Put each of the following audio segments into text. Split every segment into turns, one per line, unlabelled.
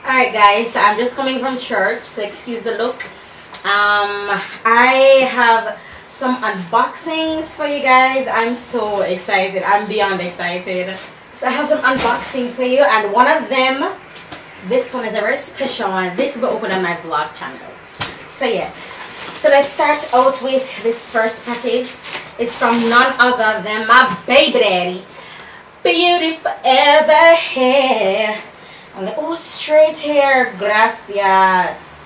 Alright guys, so I'm just coming from church, so excuse the look. I have some unboxings for you guys. I'm so excited. I'm beyond excited. So I have some unboxing for you, and one of them, this one is a very special one. This will be open on my vlog channel. So yeah, so let's start out with this first package. It's from none other than my baby daddy, Beauty Forever Hair. I'm like, oh, straight hair, gracias.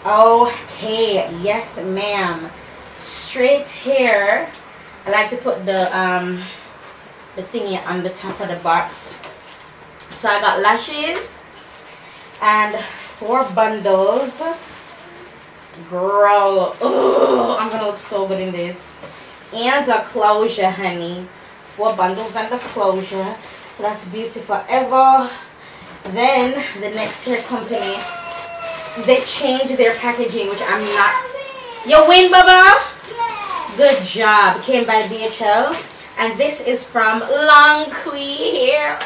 Okay, yes ma'am, straight hair. I like to put the thingy on the top of the box. So I got lashes and 4 bundles. Girl, oh, I'm gonna look so good in this. And a closure, honey. 4 bundles and the closure. So that's Beauty Forever. Then the next hair company, they changed their packaging, which I'm not. You win, Baba. Good job. Came by DHL, and this is from Long Quee here.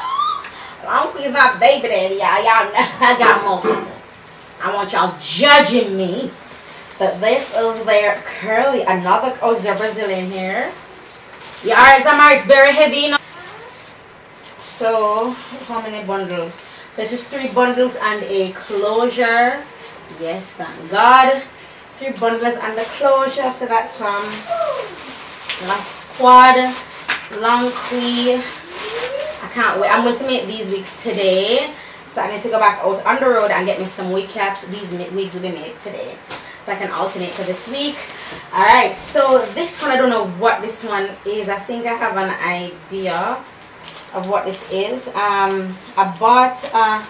Long Quee is my baby daddy, y'all know I got multiple. I want y'all judging me, but this is their curly. Another, oh, it's their Brazilian hair. Yeah, alright, Zamar, it's very heavy, you know? So how many bundles? This is 3 bundles and a closure. Yes, thank God. 3 bundles and the closure. So that's from my squad, Long Quee. I can't wait. I'm going to make these wigs today. So I need to go back out on the road and get me some wig caps. These wigs will be made today, so I can alternate for this week. Alright, so this one, I don't know what this one is. I think I have an idea of what this is. I bought a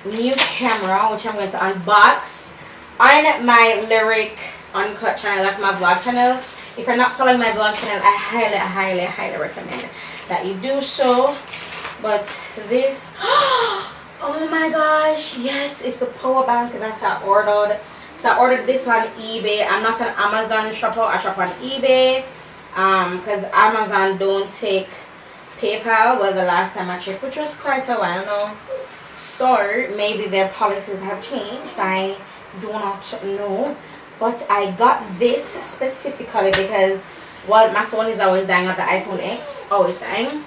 new camera, which I'm going to unbox on my Lyric Uncut channel. That's my vlog channel. If you're not following my vlog channel, I highly recommend that you do so. But this, oh my gosh, yes, it's the power bank that I ordered. So I ordered this on eBay. I'm not an Amazon shopper. I shop on eBay because Amazon don't take PayPal. Well, the last time I checked, which was quite a while now, so maybe their policies have changed. I do not know, but I got this specifically because, well, my phone is always dying at the iPhone X, always dying.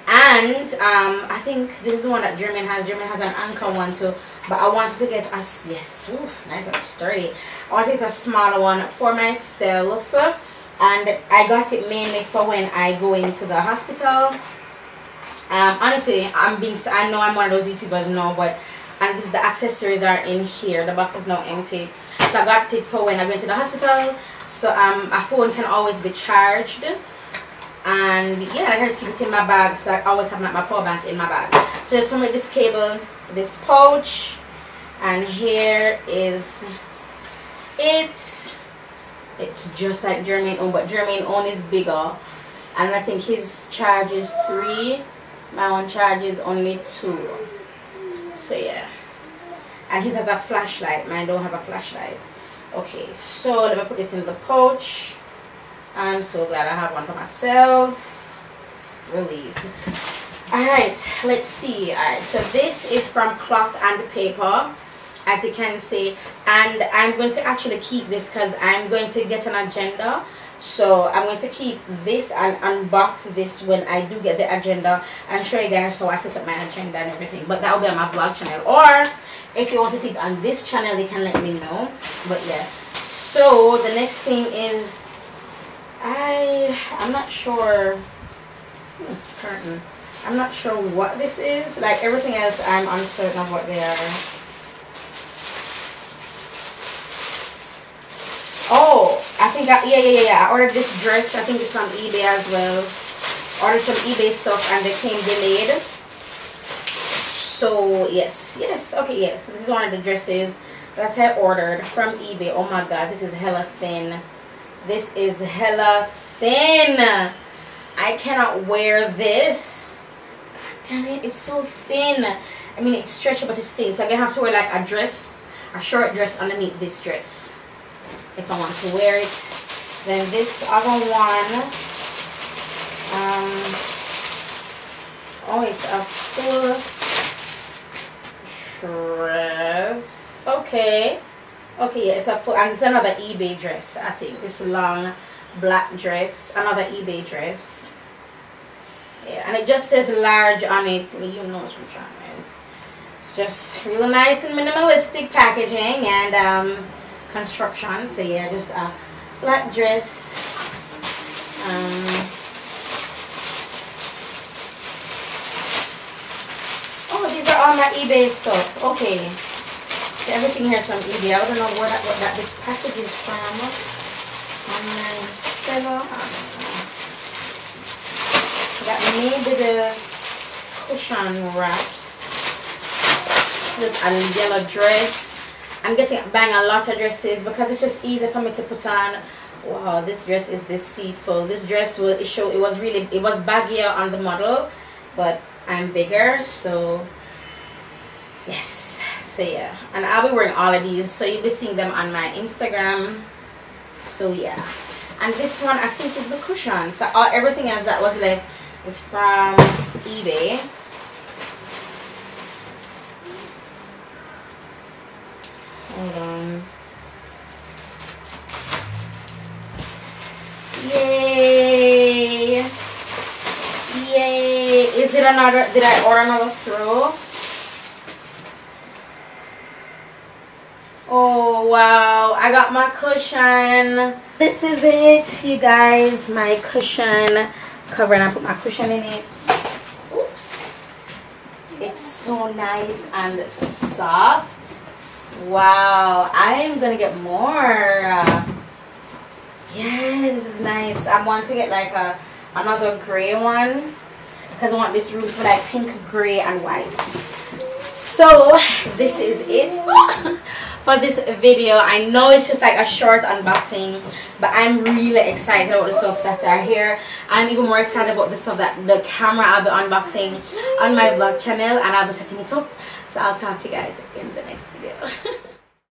And I think this is the one that Jermaine has. Jermaine has an Anchor one too, but I wanted to get a, yes, oof, nice and sturdy. I wanted to get a smaller one for myself, and I got it mainly for when I go into the hospital. Honestly, I know I'm one of those YouTubers now, but and the accessories are in here. The box is now empty, so I got it for when I go into the hospital. So my phone can always be charged, and yeah, I can just keep it in my bag. So I always have like my power bank in my bag. So just come with this cable, this pouch, and here is it. It's just like Jermaine own, but Jermaine own is bigger, and I think his charge is 3. My one charge is only 2. So yeah, and his has a flashlight. Mine don't have a flashlight. Okay, so let me put this in the pouch. I'm so glad I have one for myself. Relieved. Alright, let's see. Alright, so this is from Cloth and Paper, as you can see, and I'm going to actually keep this because I'm going to get an agenda. So I'm going to keep this and unbox this when I do get the agenda and show you guys how I set up my agenda and everything. But that will be on my vlog channel, or if you want to see it on this channel, you can let me know. But yeah, so the next thing is, I'm not sure, curtain. I'm not sure what this is. Like everything else, I'm uncertain of what they are. Oh, I think yeah. I ordered this dress. I think it's from eBay as well. Ordered some eBay stuff and they came delayed. So yes. Okay, yes. This is one of the dresses that I ordered from eBay. Oh my God, this is hella thin. This is hella thin. I cannot wear this. God damn it, it's so thin. I mean, it's stretchy, but it's thin. So I'm gonna have to wear like a dress, a short dress underneath this dress if I want to wear it. Then this other one, oh, it's a full dress. Okay, yeah, it's a full, and it's another eBay dress. I think this long black dress, another eBay dress. Yeah, and it just says large on it. You know which one it is. It's just real nice and minimalistic packaging and construction. So yeah, just a black dress. Oh, these are all my eBay stuff. Okay, so everything here is from eBay. I don't know what that big package is from. That maybe the cushion wraps. Just a yellow dress. I'm buying a lot of dresses because it's just easy for me to put on. Wow, this dress is deceitful. This dress will show it was baggier on the model, but I'm bigger, so yes. So yeah, and I'll be wearing all of these, so you'll be seeing them on my Instagram. So yeah, and this one I think is the cushion. So everything else that was left is from eBay. Hold on. Yay! Yay! Is it another? Did I order another throw? Oh wow! I got my cushion. This is it, you guys. My cushion cover, and I put my cushion in it. Oops! It's so nice and soft. Wow! I am gonna get more. Yes, this is nice. I want to get like another gray one because I want this room for like pink, gray, and white. So this is it for this video. I know it's just like a short unboxing, but I'm really excited about the stuff that are here. I'm even more excited about the stuff that the camera I'll be unboxing on my vlog channel, and I'll be setting it up. So I'll talk to you guys in the next video.